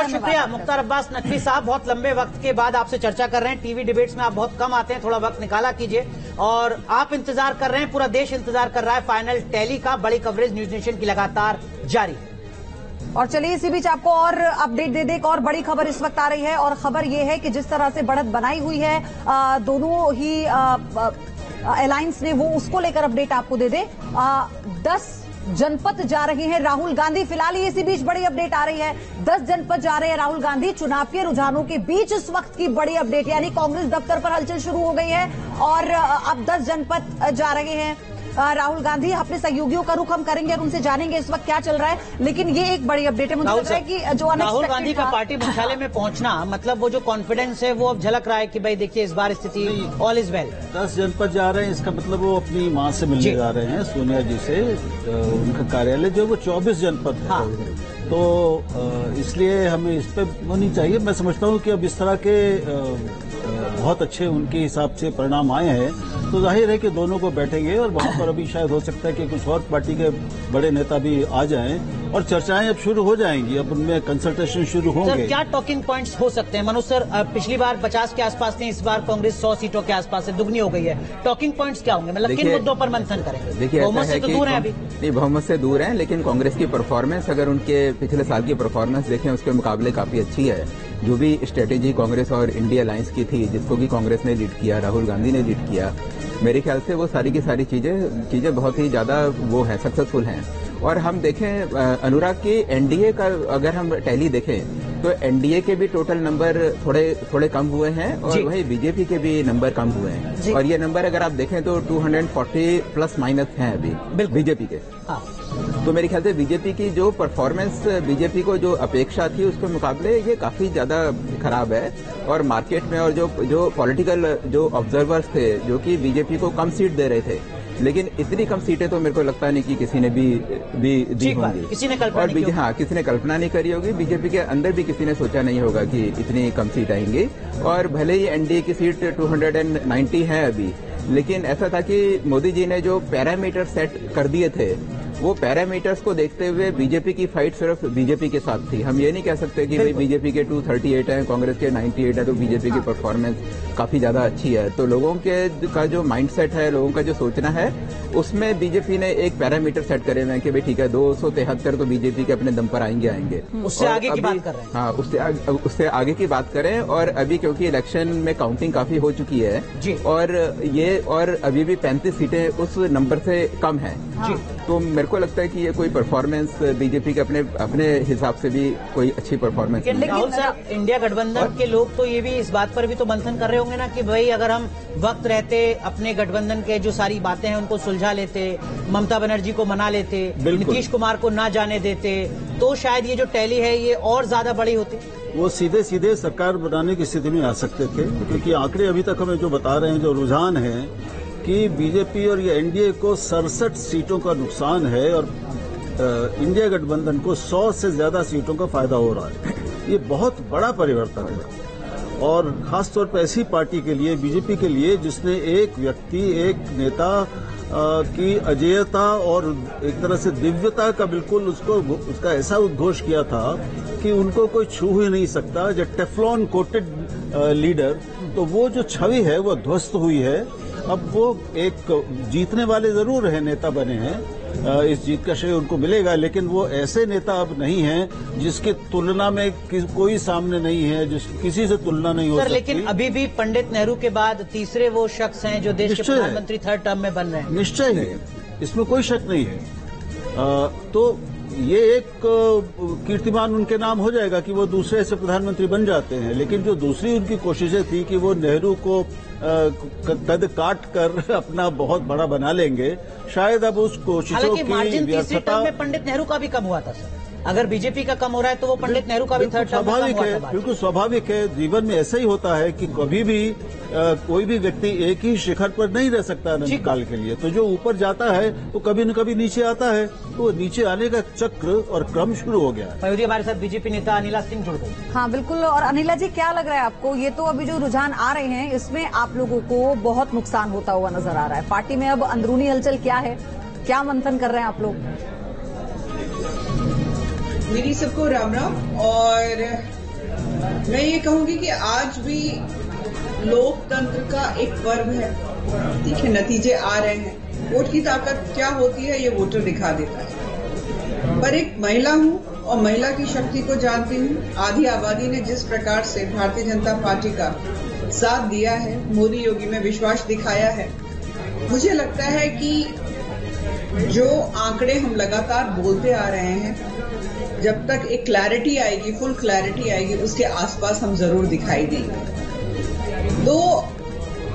शुक्रिया मुख्तार अब्बास नकवी साहब। बहुत लंबे वक्त के बाद आपसे चर्चा कर रहे हैं। टीवी डिबेट्स में आप बहुत कम आते हैं, थोड़ा वक्त निकाला कीजिए। और आप इंतजार कर रहे हैं, पूरा देश इंतजार कर रहा है फाइनल टैली का। बड़ी कवरेज न्यूज नेशन की लगातार जारी। और चलिए इसी बीच आपको और अपडेट दे दे। एक और बड़ी खबर इस वक्त आ रही है, और खबर ये है कि जिस तरह से बढ़त बनाई हुई है दोनों ही अलायंस ने, वो उसको लेकर अपडेट आपको दे दे। 10 जनपद जा रहे हैं राहुल गांधी। फिलहाल इसी बीच बड़ी अपडेट आ रही है, 10 जनपद जा रहे हैं राहुल गांधी। चुनाव के रुझानों के बीच इस वक्त की बड़ी अपडेट, यानी कांग्रेस दफ्तर पर हलचल शुरू हो गई है और अब 10 जनपद जा रहे हैं राहुल गांधी। अपने सहयोगियों का रुख हम करेंगे और उनसे जानेंगे इस वक्त क्या चल रहा है, लेकिन ये एक बड़ी अपडेट है। मुझे लगता है कि जो राहुल गांधी का पार्टी मुख्यालय में पहुंचना, मतलब वो जो कॉन्फिडेंस है वो अब झलक रहा है कि भाई देखिए इस बार स्थिति ऑल इज वेल। 10 जनपद जा रहे हैं, इसका मतलब वो अपनी मां से मिलने जा रहे हैं, सोनिया जी से। उनका कार्यालय जो वो 24 जनपद है। तो इसलिए हमें इस पे होनी चाहिए। मैं समझता हूँ कि अब इस तरह के बहुत अच्छे उनके हिसाब से परिणाम आए हैं, तो जाहिर है कि दोनों को बैठेंगे और वहां पर अभी शायद हो सकता है कि कुछ और पार्टी के बड़े नेता भी आ जाएं और चर्चाएं अब शुरू हो जाएंगी। अब उनमें कंसल्टेशन शुरू होंगे। सर क्या टॉकिंग पॉइंट्स हो सकते हैं? मनोज सर, पिछली बार 50 के आसपास थे, इस बार कांग्रेस 100 सीटों के आसपास है, दुगनी हो गई है। टॉकिंग पॉइंट्स क्या होंगे? मतलब किन मुद्दों पर मंथन करेंगे? देखिए, बहुमत से तो दूर है अभी। नहीं, बहुमत से दूर है, लेकिन कांग्रेस की परफॉर्मेंस, अगर उनके पिछले साल की परफॉर्मेंस देखें, उसके मुकाबले काफी अच्छी है। जो भी स्ट्रेटेजी कांग्रेस और इंडिया अलायंस की थी, जिसको भी कांग्रेस ने लीड किया, राहुल गांधी ने लीड किया, मेरे ख्याल से वो सारी की सारी चीजें बहुत ही ज्यादा वो है, सक्सेसफुल हैं। और हम देखें अनुराग की एनडीए का, अगर हम टैली देखें तो एनडीए के भी टोटल नंबर थोड़े कम हुए हैं और वही बीजेपी के भी नंबर कम हुए हैं। और ये नंबर अगर आप देखें तो 240 प्लस माइनस हैं अभी बीजेपी के। तो मेरे ख्याल से बीजेपी की जो परफॉर्मेंस, बीजेपी को जो अपेक्षा थी उसके मुकाबले ये काफी ज्यादा खराब है। और मार्केट में और जो पॉलिटिकल जो ऑब्जर्वर्स थे जो कि बीजेपी को कम सीट दे रहे थे, लेकिन इतनी कम सीटें तो मेरे को लगता नहीं कि किसी ने भी दी होंगी। किसी ने कल्पना नहीं की। हाँ, किसी ने कल्पना नहीं करी होगी। बीजेपी के अंदर भी किसी ने सोचा नहीं होगा कि इतनी कम सीट आएंगी। और भले ही एनडीए की सीट 290 है अभी, लेकिन ऐसा था कि मोदी जी ने जो पैरामीटर सेट कर दिए थे, वो पैरामीटर्स को देखते हुए बीजेपी की फाइट सिर्फ बीजेपी के साथ थी। हम ये नहीं कह सकते कि भाई बीजेपी के 238 है, कांग्रेस के 98 है, तो बीजेपी की परफॉर्मेंस काफी ज्यादा अच्छी है। तो लोगों के का जो माइंडसेट है, लोगों का जो सोचना है, उसमें बीजेपी ने एक पैरामीटर सेट करे हुए हैं कि भाई ठीक है 273 तो बीजेपी के अपने दम पर आएंगे। उससे आगे की बात कर रहे हैं। हाँ, उससे आगे की बात करें। और अभी क्योंकि इलेक्शन में काउंटिंग काफी हो चुकी है और अभी भी 35 सीटें उस नंबर से कम है, तो मेरे को लगता है कि ये कोई परफॉर्मेंस बीजेपी के अपने हिसाब से भी कोई अच्छी परफॉर्मेंस नहीं। लेकिन सर, इंडिया गठबंधन के लोग तो ये भी इस बात पर भी तो मंथन कर रहे होंगे ना कि भाई अगर हम वक्त रहते अपने गठबंधन के जो सारी बातें हैं उनको सुलझा लेते, ममता बनर्जी को मना लेते, नीतीश कुमार को ना जाने देते, तो शायद ये जो टैली है ये और ज्यादा बड़ी होती। वो सीधे सीधे सरकार बनाने की स्थिति में आ सकते थे, क्योंकि आंकड़े अभी तक हमें जो बता रहे हैं, जो रुझान है कि बीजेपी और ये एनडीए को 67 सीटों का नुकसान है और इंडिया गठबंधन को 100 से ज्यादा सीटों का फायदा हो रहा है। ये बहुत बड़ा परिवर्तन है, और खासतौर पर ऐसी पार्टी के लिए, बीजेपी के लिए, जिसने एक व्यक्ति, एक नेता की अजेयता और एक तरह से दिव्यता का बिल्कुल उसका ऐसा उद्घोष किया था कि उनको कोई छू ही नहीं सकता, जो टेफ्लॉन कोटेड लीडर। तो वो जो छवि है वो ध्वस्त हुई है। अब वो एक जीतने वाले जरूर है, नेता बने हैं, इस जीत का श्रेय उनको मिलेगा, लेकिन वो ऐसे नेता अब नहीं हैं जिसकी तुलना में कोई सामने नहीं है, किसी से तुलना नहीं हो सकती। लेकिन अभी भी पंडित नेहरू के बाद तीसरे वो शख्स हैं जो देश के प्रधानमंत्री थर्ड टर्म में बन रहे हैं। निश्चय है, इसमें कोई शक नहीं है। तो ये एक कीर्तिमान उनके नाम हो जाएगा कि वो दूसरे से प्रधानमंत्री बन जाते हैं। लेकिन जो दूसरी उनकी कोशिशें थी कि वो नेहरू को कद काट कर अपना बहुत बड़ा बना लेंगे, शायद अब उस कोशिशों की व्यर्थता। में पंडित नेहरू का भी कम हुआ था सर। अगर बीजेपी का कम हो रहा है तो वो पंडित नेहरू का भी थर्ड टर्म स्वाभाविक है, बिल्कुल स्वाभाविक है। जीवन में ऐसा ही होता है कि कभी भी कोई भी व्यक्ति एक ही शिखर पर नहीं रह सकता अनंत काल के लिए। तो जो ऊपर जाता है वो कभी न कभी नीचे आता है, तो नीचे आने का चक्र और क्रम शुरू हो गया है। मयूरी, हमारे साथ बीजेपी नेता अनिला सिंह जुड़ गई। हाँ बिल्कुल। और अनिला जी, क्या लग रहा है आपको, ये तो अभी जो रुझान आ रहे हैं इसमें आप लोगों को बहुत नुकसान होता हुआ नजर आ रहा है। पार्टी में अब अंदरूनी हलचल क्या है, क्या मंथन कर रहे हैं आप लोग? मेरी सबको राम राम। और मैं ये कहूंगी कि आज भी लोकतंत्र का एक पर्व है। देखिए, नतीजे आ रहे हैं। वोट की ताकत क्या होती है ये वोटर दिखा देता है। पर एक महिला हूं और महिला की शक्ति को जानती हूं। आधी आबादी ने जिस प्रकार से भारतीय जनता पार्टी का साथ दिया है, मोदी योगी में विश्वास दिखाया है, मुझे लगता है कि जो आंकड़े हम लगातार बोलते आ रहे हैं, जब तक एक क्लैरिटी आएगी, फुल क्लैरिटी आएगी, उसके आसपास हम जरूर दिखाई देंगे। तो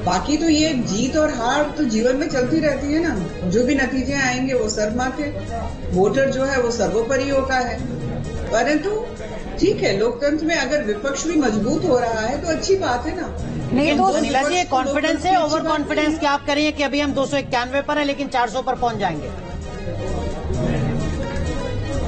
बाकी तो ये जीत और हार तो जीवन में चलती रहती है ना। जो भी नतीजे आएंगे वो सर्वमान्य। वोटर जो है वो सर्वोपरि होता है। परंतु ठीक है, लोकतंत्र में अगर विपक्ष भी मजबूत हो रहा है तो अच्छी बात है ना। नहीं तो नीला जी, ये कॉन्फिडेंस है, ओवर कॉन्फिडेंस क्या आप करेंगे कि अभी हम 291 पर हैं लेकिन 400 पर पहुंच जाएंगे?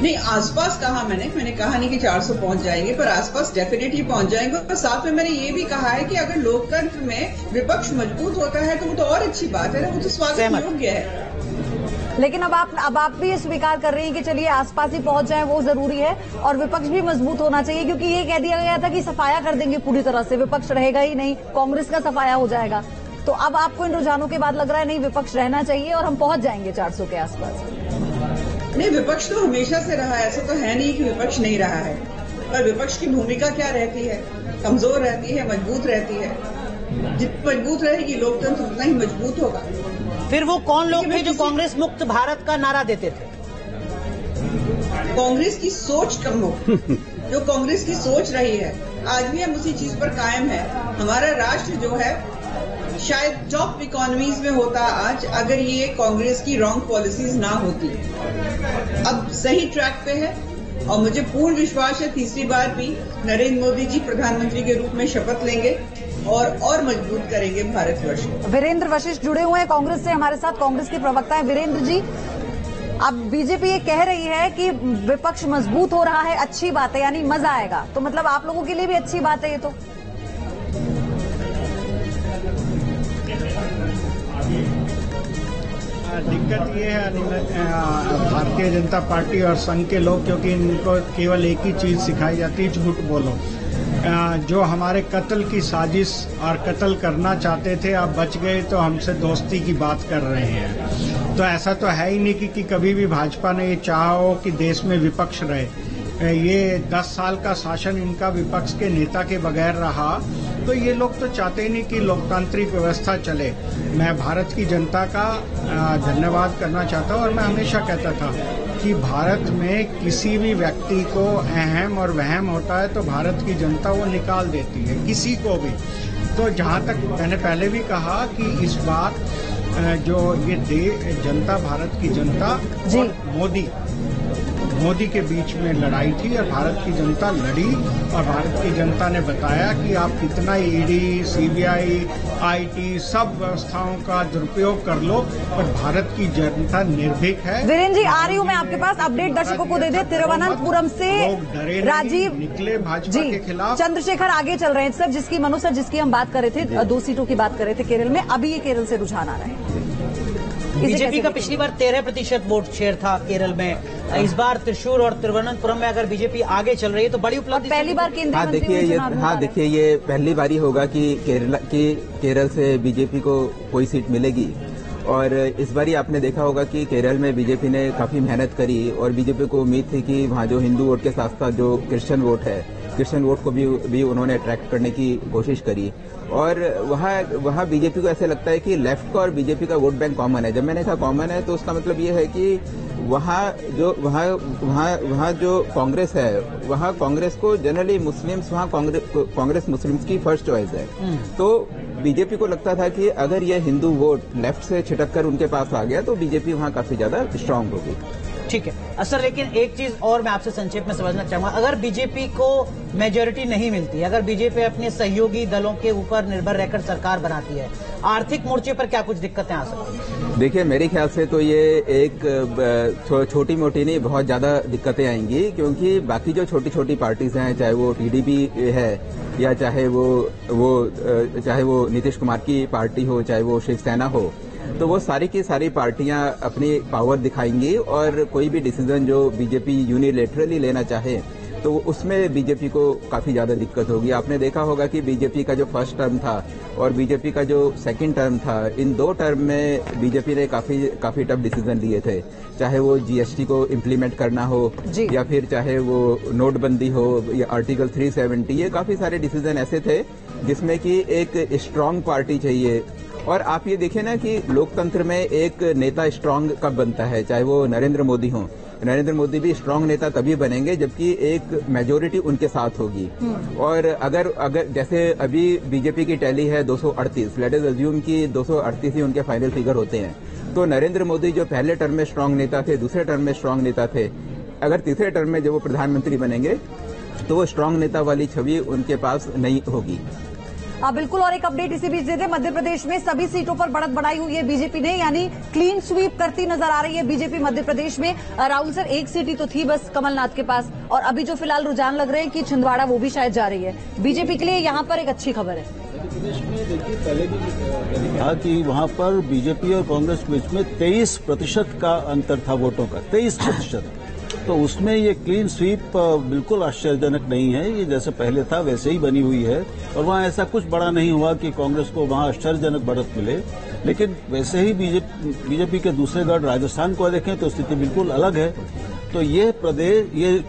नहीं, आसपास कहा मैंने कहा नहीं कि 400 पहुंच जाएंगे, पर आसपास डेफिनेटली पहुंच जाएंगे। और साथ में मैंने ये भी कहा है कि अगर लोकतंत्र में विपक्ष मजबूत होता है तो वो तो और अच्छी बात है ना, वो तो स्वागत योग्य है। लेकिन अब आप भी ये स्वीकार कर रही हैं कि चलिए आसपास ही पहुंच जाए वो जरूरी है और विपक्ष भी मजबूत होना चाहिए, क्योंकि ये कह दिया गया था कि सफाया कर देंगे पूरी तरह से, विपक्ष रहेगा ही नहीं, कांग्रेस का सफाया हो जाएगा। तो अब आपको इन रुझानों के बाद लग रहा है नहीं, विपक्ष रहना चाहिए और हम पहुंच जाएंगे 400 के आसपास? नहीं, विपक्ष तो हमेशा से रहा है, ऐसा तो है नहीं कि विपक्ष नहीं रहा है। पर विपक्ष की भूमिका क्या रहती है? कमजोर रहती है, मजबूत रहती है। जितनी मजबूत रहेगी लोकतंत्र उतना ही मजबूत होगा। फिर वो कौन लोग थे जो कांग्रेस मुक्त भारत का नारा देते थे? कांग्रेस की सोच कम हो, जो कांग्रेस की सोच रही है, आज भी हम उसी चीज पर कायम है। हमारा राष्ट्र जो है शायद टॉप इकोनॉमीज में होता आज, अगर ये कांग्रेस की रॉन्ग पॉलिसीज ना होती। अब सही ट्रैक पे है और मुझे पूर्ण विश्वास है तीसरी बार भी नरेंद्र मोदी जी प्रधानमंत्री के रूप में शपथ लेंगे और मजबूत करेंगे भारतवर्ष को। वीरेंद्र वशिष्ठ जुड़े हुए हैं कांग्रेस से हमारे साथ, कांग्रेस के प्रवक्ता है। वीरेंद्र जी, अब बीजेपी ये कह रही है कि विपक्ष मजबूत हो रहा है, अच्छी बात है, यानी मजा आएगा, तो मतलब आप लोगों के लिए भी अच्छी बात है ये तो? दिक्कत ये है भारतीय जनता पार्टी और संघ के लोग, क्योंकि इनको केवल एक ही चीज सिखाई जाती है, झूठ बोलो। जो हमारे कत्ल की साजिश और कत्ल करना चाहते थे, आप बच गए तो हमसे दोस्ती की बात कर रहे हैं। तो ऐसा तो है ही नहीं कि कभी भी भाजपा ने ये चाहा हो कि देश में विपक्ष रहे। ये 10 साल का शासन इनका विपक्ष के नेता के बगैर रहा, तो ये लोग तो चाहते ही नहीं कि लोकतांत्रिक व्यवस्था चले। मैं भारत की जनता का धन्यवाद करना चाहता हूँ और मैं हमेशा कहता था कि भारत में किसी भी व्यक्ति को अहम और वहम होता है तो भारत की जनता वो निकाल देती है, किसी को भी। तो जहाँ तक मैंने पहले भी कहा कि इस बार जो ये जनता, भारत की जनता और मोदी के बीच में लड़ाई थी और भारत की जनता लड़ी और भारत की जनता ने बताया कि आप कितना ईडी, सीबीआई, आईटी सब व्यवस्थाओं का दुरुपयोग कर लो, पर भारत की जनता निर्भीक है। वीरेंद्र जी, आ रही हूँ मैं आपके पास, अपडेट दर्शकों को दे दे। तिरुवनंतपुरम से राजीव निकले भाजपा के खिलाफ, चंद्रशेखर आगे चल रहे हैं सर, जिसकी मनोज सर जिसकी हम बात कर रहे थे, 2 सीटों की बात कर रहे थे केरल में, अभी ये केरल से रुझान आ रहा है। बीजेपी का पिछली बार 13% वोट शेयर था केरल में, इस बार त्रिशूर और तिरुवनंतपुरम में अगर बीजेपी आगे चल रही है तो बड़ी उपलब्धि। पहली बार केंद्रीय मंत्री देखिए ये पहली बारी होगा कि केरल से बीजेपी को कोई सीट मिलेगी। और इस बारी आपने देखा होगा कि केरल में बीजेपी ने काफी मेहनत करी और बीजेपी को उम्मीद थी कि वहाँ जो हिंदू वोट के साथ साथ जो क्रिश्चियन वोट है, क्रिश्चियन वोट को भी उन्होंने अट्रैक्ट करने की कोशिश करी। और वहाँ बीजेपी को ऐसे लगता है कि लेफ्ट का और बीजेपी का वोट बैंक कॉमन है। जब मैंने कहा कॉमन है तो उसका मतलब ये है कि वहाँ जो कांग्रेस है, वहाँ कांग्रेस को जनरली मुस्लिम्स, वहाँ कांग्रेस मुस्लिम्स की फर्स्ट चॉइस है। तो बीजेपी को लगता था कि अगर ये हिंदू वोट लेफ्ट से छिटक कर उनके पास आ गया तो बीजेपी वहाँ काफी ज्यादा स्ट्रांग होगी। ठीक है सर, लेकिन एक चीज और मैं आपसे संक्षेप में समझना चाहूंगा, अगर बीजेपी को मेजोरिटी नहीं मिलती, अगर बीजेपी अपने सहयोगी दलों के ऊपर निर्भर रहकर सरकार बनाती है, आर्थिक मोर्चे पर क्या कुछ दिक्कतें आ सकती हैं? देखिए, मेरे ख्याल से तो ये एक छोटी मोटी नहीं, बहुत ज्यादा दिक्कतें आएंगी, क्योंकि बाकी जो छोटी छोटी पार्टीज हैं, चाहे वो टीडीपी है या चाहे वो नीतीश कुमार की पार्टी हो, चाहे वो शिवसेना हो, तो वो सारी की सारी पार्टियां अपनी पावर दिखाएंगी और कोई भी डिसीजन जो बीजेपी यूनिलेटरली लेना चाहे तो उसमें बीजेपी को काफी ज्यादा दिक्कत होगी। आपने देखा होगा कि बीजेपी का जो फर्स्ट टर्म था और बीजेपी का जो सेकंड टर्म था, इन 2 टर्म में बीजेपी ने काफी टफ डिसीजन लिए थे, चाहे वो जीएसटी को इम्प्लीमेंट करना हो या फिर चाहे वो नोटबंदी हो या आर्टिकल 370, ये काफी सारे डिसीजन ऐसे थे जिसमें कि एक स्ट्रांग पार्टी चाहिए। और आप ये देखें ना कि लोकतंत्र में एक नेता स्ट्रांग कब बनता है, चाहे वो नरेंद्र मोदी हो, नरेंद्र मोदी भी स्ट्रांग नेता तभी बनेंगे जबकि एक मेजोरिटी उनके साथ होगी। और अगर जैसे अभी बीजेपी की टैली है 238, लेट अस अज्यूम कि 238 ही उनके फाइनल फिगर होते हैं, तो नरेंद्र मोदी जो पहले टर्म में स्ट्रांग नेता थे, दूसरे टर्म में स्ट्रांग नेता थे, अगर तीसरे टर्म में जब वो प्रधानमंत्री बनेंगे तो वो स्ट्रांग नेता वाली छवि उनके पास नहीं होगी। बिल्कुल। और एक अपडेट इसी बीच देते, मध्य प्रदेश में सभी सीटों पर बढ़त बढ़ाई हुई है बीजेपी ने, यानी क्लीन स्वीप करती नजर आ रही है बीजेपी मध्य प्रदेश में। राहुल सर, एक सीट ही तो थी बस कमलनाथ के पास, और अभी जो फिलहाल रुझान लग रहे हैं कि छिंदवाड़ा वो भी शायद जा रही है बीजेपी के लिए, यहाँ पर एक अच्छी खबर है। प्रदेश में देखिए, पहले भी कहा कि वहां पर बीजेपी और कांग्रेस के बीच में 23% का अंतर था वोटों का, 23%। तो उसमें ये क्लीन स्वीप बिल्कुल आश्चर्यजनक नहीं है, ये जैसे पहले था वैसे ही बनी हुई है और वहाँ ऐसा कुछ बड़ा नहीं हुआ कि कांग्रेस को वहाँ आश्चर्यजनक बढ़त मिले। लेकिन वैसे ही बीजेपी के दूसरे गढ़ राजस्थान को देखें तो स्थिति बिल्कुल अलग है। तो ये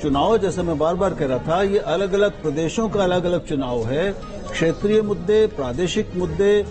चुनाव, जैसे मैं बार बार कह रहा था, ये अलग अलग प्रदेशों का अलग अलग चुनाव है। क्षेत्रीय मुद्दे, प्रादेशिक मुद्दे,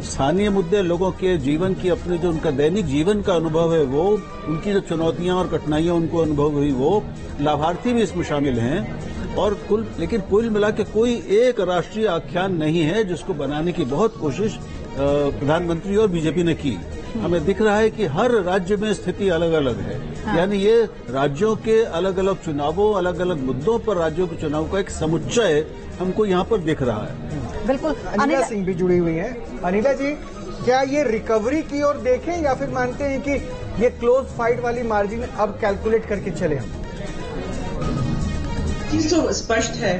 स्थानीय मुद्दे, लोगों के जीवन की, अपने जो उनका दैनिक जीवन का अनुभव है वो, उनकी जो चुनौतियां और कठिनाइयां उनको अनुभव हुई वो, लाभार्थी भी इसमें शामिल हैं। और लेकिन कुल मिला के कोई एक राष्ट्रीय आख्यान नहीं है जिसको बनाने की बहुत कोशिश प्रधानमंत्री और बीजेपी ने की। हमें दिख रहा है कि हर राज्य में स्थिति अलग अलग है। यानी ये राज्यों के अलग अलग चुनावों, अलग अलग मुद्दों पर राज्यों के चुनाव का एक समुच्चय हमको यहाँ पर दिख रहा है। बिल्कुल। अनिला सिंह भी जुड़ी हुई है। अनिला जी, क्या ये रिकवरी की ओर देखें या फिर मानते हैं कि ये क्लोज फाइट वाली मार्जिन अब कैलकुलेट करके चले हम? चीज तो स्पष्ट है,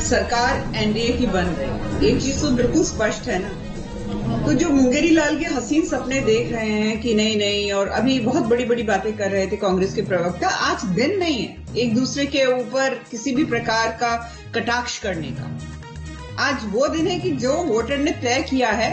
सरकार एनडीए की बन रही, एक चीज तो बिल्कुल स्पष्ट है ना। तो जो मुंगेरी लाल के हसीन सपने देख रहे हैं कि नहीं, और अभी बहुत बड़ी बड़ी बातें कर रहे थे कांग्रेस के प्रवक्ता, आज दिन नहीं है एक दूसरे के ऊपर किसी भी प्रकार का कटाक्ष करने का। आज वो दिन है कि जो वोटर ने तय किया है